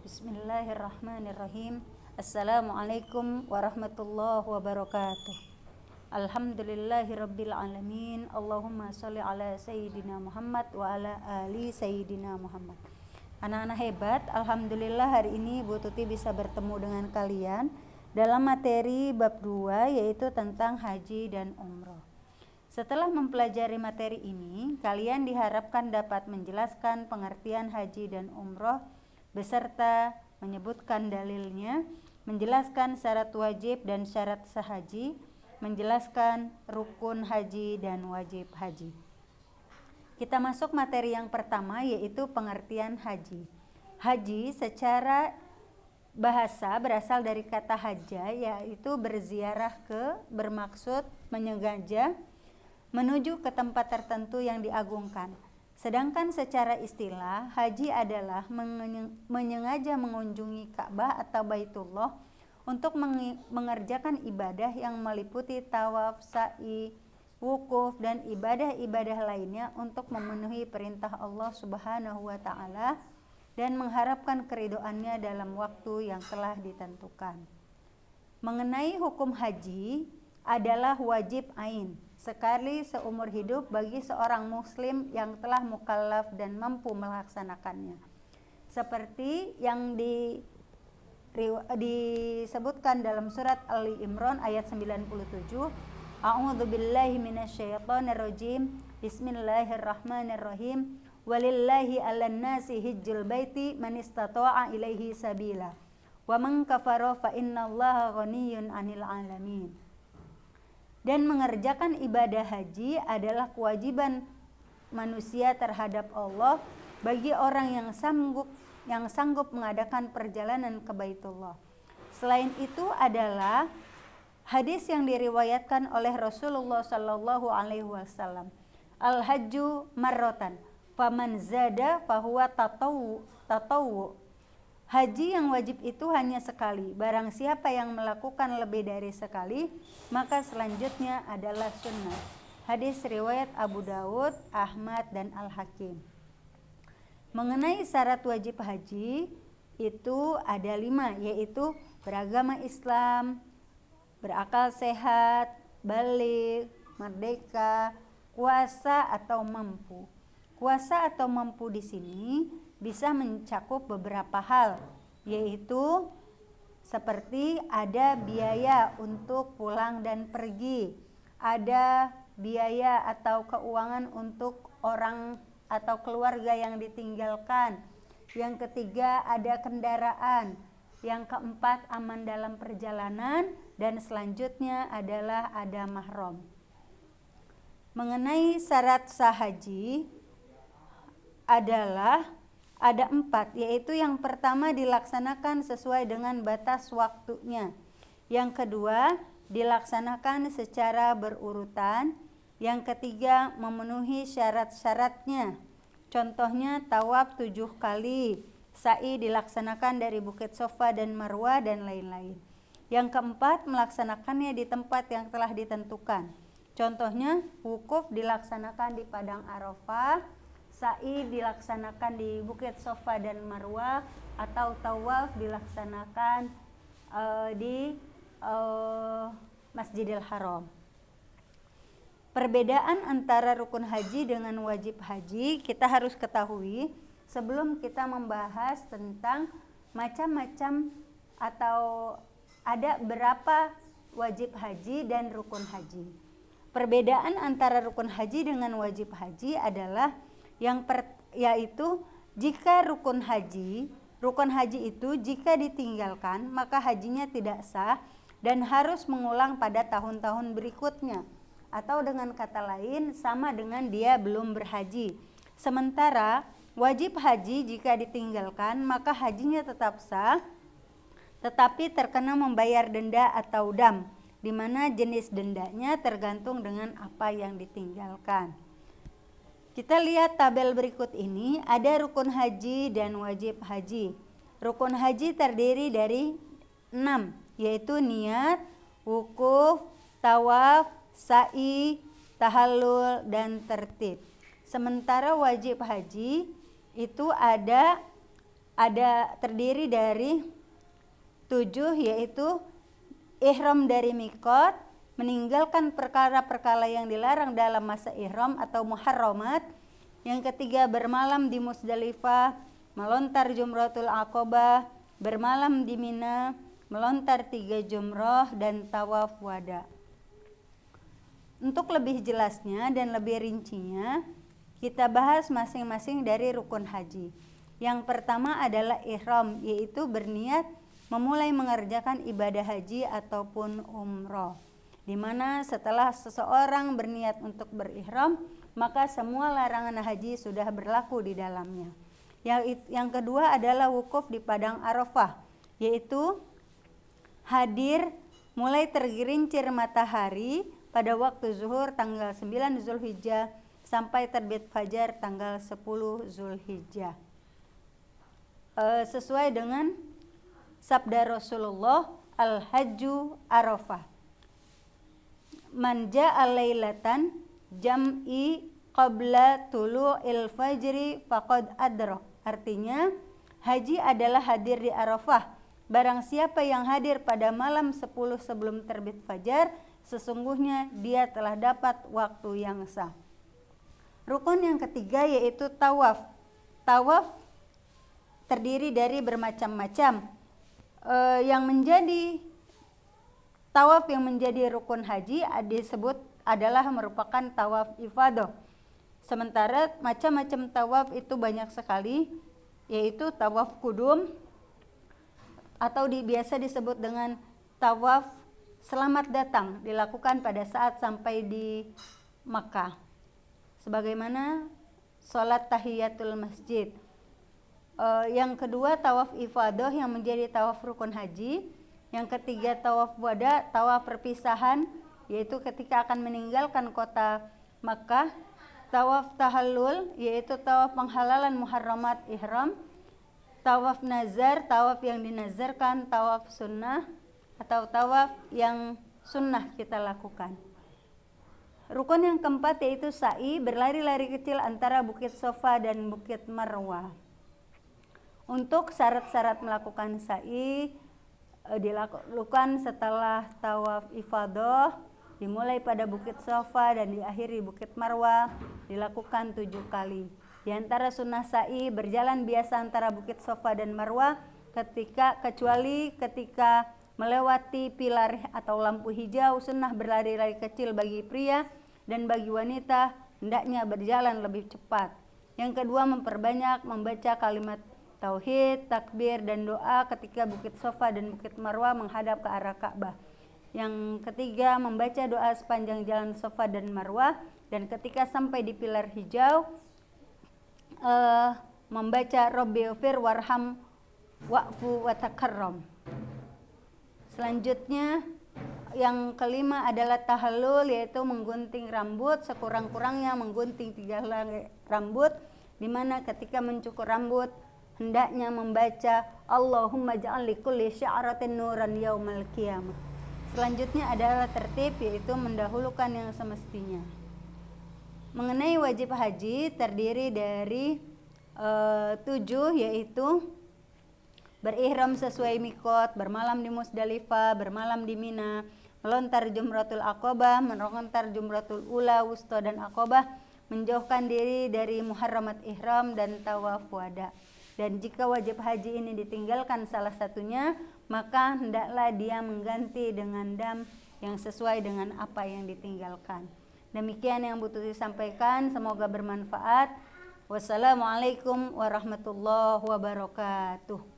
Bismillahirrahmanirrahim. Assalamualaikum warahmatullahi wabarakatuh. Alhamdulillahirabbil alamin. Allahumma sholli ala sayyidina Muhammad wa ala ali sayyidina Muhammad. Anak-anak hebat, alhamdulillah hari ini Bu Tuti bisa bertemu dengan kalian dalam materi bab 2 yaitu tentang haji dan umroh. Setelah mempelajari materi ini, kalian diharapkan dapat menjelaskan pengertian haji dan umroh beserta menyebutkan dalilnya, menjelaskan syarat wajib dan syarat sah haji, menjelaskan rukun haji dan wajib haji. Kita masuk materi yang pertama yaitu pengertian haji. Haji secara bahasa berasal dari kata haja, yaitu berziarah ke, bermaksud menyengaja menuju ke tempat tertentu yang diagungkan. Sedangkan secara istilah, haji adalah menyengaja mengunjungi Ka'bah atau Baitullah untuk mengerjakan ibadah yang meliputi tawaf, sa'i, wukuf, dan ibadah-ibadah lainnya untuk memenuhi perintah Allah Subhanahu wa Ta'ala dan mengharapkan keridhoannya dalam waktu yang telah ditentukan. Mengenai hukum haji adalah wajib ain, sekali seumur hidup bagi seorang muslim yang telah mukallaf dan mampu melaksanakannya. Seperti yang disebutkan dalam surat Ali Imran ayat 97, A'udzubillahi minasyaitonirrajim. Bismillahirrahmanirrahim. Walillahi 'alan nasi hijjul baiti man istata'a ilaihi sabila. Wa man kafara fa innallaha ghaniyyun 'anil 'alamin. Dan mengerjakan ibadah haji adalah kewajiban manusia terhadap Allah bagi orang yang sanggup mengadakan perjalanan ke Baitullah. Selain itu adalah hadis yang diriwayatkan oleh Rasulullah sallallahu alaihi wasallam. Al-hajju marratan, faman zada fahuwa tatawwu. Haji yang wajib itu hanya sekali. Barang siapa yang melakukan lebih dari sekali, maka selanjutnya adalah sunnah. Hadis riwayat Abu Dawud, Ahmad, dan Al-Hakim. Mengenai syarat wajib haji itu ada 5, yaitu beragama Islam, berakal sehat, baligh, merdeka, kuasa atau mampu. Kuasa atau mampu di sini bisa mencakup beberapa hal, yaitu seperti ada biaya untuk pulang dan pergi, ada biaya atau keuangan untuk orang atau keluarga yang ditinggalkan. Yang ketiga ada kendaraan. Yang keempat aman dalam perjalanan, dan selanjutnya adalah ada mahram. Mengenai syarat sah haji adalah ada 4, yaitu yang pertama dilaksanakan sesuai dengan batas waktunya. Yang kedua dilaksanakan secara berurutan. Yang ketiga memenuhi syarat-syaratnya. Contohnya tawaf 7 kali, sa'i dilaksanakan dari Bukit Sofa dan Marwah, dan lain-lain. Yang keempat melaksanakannya di tempat yang telah ditentukan. Contohnya wukuf dilaksanakan di Padang Arafah, sa'i dilaksanakan di Bukit Sofa dan Marwah, atau tawaf dilaksanakan di Masjidil Haram. Perbedaan antara rukun haji dengan wajib haji kita harus ketahui sebelum kita membahas tentang macam-macam atau ada berapa wajib haji dan rukun haji. Perbedaan antara rukun haji dengan wajib haji adalah yaitu jika rukun haji itu jika ditinggalkan maka hajinya tidak sah dan harus mengulang pada tahun-tahun berikutnya, atau dengan kata lain sama dengan dia belum berhaji. Sementara wajib haji jika ditinggalkan maka hajinya tetap sah tetapi terkena membayar denda atau dam, di mana jenis dendanya tergantung dengan apa yang ditinggalkan. Kita lihat tabel berikut ini, ada rukun haji dan wajib haji. Rukun haji terdiri dari 6, yaitu niat, wukuf, tawaf, sa'i, tahallul, dan tertib. Sementara wajib haji itu ada terdiri dari 7, yaitu ihram dari mikot, meninggalkan perkara-perkara yang dilarang dalam masa ihram atau muharramat. Yang ketiga, bermalam di Musdalifah, melontar jumratul aqabah, bermalam di Mina, melontar 3 jumrah, dan tawaf wada. Untuk lebih jelasnya dan lebih rincinya, kita bahas masing-masing dari rukun haji. Yang pertama adalah ihram, yaitu berniat memulai mengerjakan ibadah haji ataupun umroh, di mana setelah seseorang berniat untuk berihram, maka semua larangan haji sudah berlaku di dalamnya. Yang kedua adalah wukuf di padang Arafah, yaitu hadir mulai tergelincir matahari pada waktu zuhur tanggal 9 Zulhijjah sampai terbit fajar tanggal 10 Zulhijjah. Sesuai dengan sabda Rasulullah, al-hajju Arafah. Man ja'a lailatan jam'i qabla tulu'il fajri faqad adrak. Artinya, haji adalah hadir di Arafah. Barang siapa yang hadir pada malam 10 sebelum terbit fajar, sesungguhnya dia telah dapat waktu yang sah. Rukun yang ketiga yaitu tawaf. Tawaf terdiri dari bermacam-macam. Yang menjadi tawaf yang menjadi rukun haji disebut adalah merupakan tawaf ifadah. Sementara macam-macam tawaf itu banyak sekali, yaitu tawaf kudum atau biasa disebut dengan tawaf selamat datang, dilakukan pada saat sampai di Makkah, sebagaimana sholat tahiyatul masjid. Yang kedua tawaf ifadah yang menjadi tawaf rukun haji. Yang ketiga tawaf wada, tawaf perpisahan, yaitu ketika akan meninggalkan kota Makkah. Tawaf tahallul, yaitu tawaf penghalalan muharramat ihram. Tawaf nazar, tawaf yang dinazarkan, tawaf sunnah atau tawaf yang sunnah kita lakukan. Rukun yang keempat yaitu sa'i, berlari-lari kecil antara Bukit Sofa dan Bukit Marwah. Untuk syarat-syarat melakukan sa'i dilakukan setelah tawaf ifadah, dimulai pada Bukit Sofa dan diakhiri Bukit Marwah, dilakukan 7 kali. Di antara sunnah sa'i, berjalan biasa antara Bukit Sofa dan Marwah kecuali ketika melewati pilar atau lampu hijau. Sunnah berlari-lari kecil bagi pria, dan bagi wanita hendaknya berjalan lebih cepat. Yang kedua, memperbanyak membaca kalimat tauhid, takbir, dan doa ketika Bukit Sofa dan Bukit Marwah menghadap ke arah Ka'bah. Yang ketiga, membaca doa sepanjang jalan Sofa dan Marwah, dan ketika sampai di pilar hijau membaca Rabbighfir warham wa'fu wa takarram. Selanjutnya yang kelima adalah tahallul, yaitu menggunting rambut, sekurang-kurangnya menggunting 3 helai rambut, di mana ketika mencukur rambut hendaknya membaca Allahumma ja'al likulli sya'ratin nuran yaumal qiyamah. Selanjutnya adalah tertib, yaitu mendahulukan yang semestinya. Mengenai wajib haji terdiri dari 7, yaitu berihram sesuai mikot, bermalam di Musdalifah, bermalam di Mina, melontar jumratul aqabah, melontar jumratul ula, wusta, dan aqabah, menjauhkan diri dari muharramat ihram, dan tawaf wada. Dan jika wajib haji ini ditinggalkan salah satunya, maka hendaklah dia mengganti dengan dam yang sesuai dengan apa yang ditinggalkan. Demikian yang butuh disampaikan, semoga bermanfaat. Wassalamualaikum warahmatullahi wabarakatuh.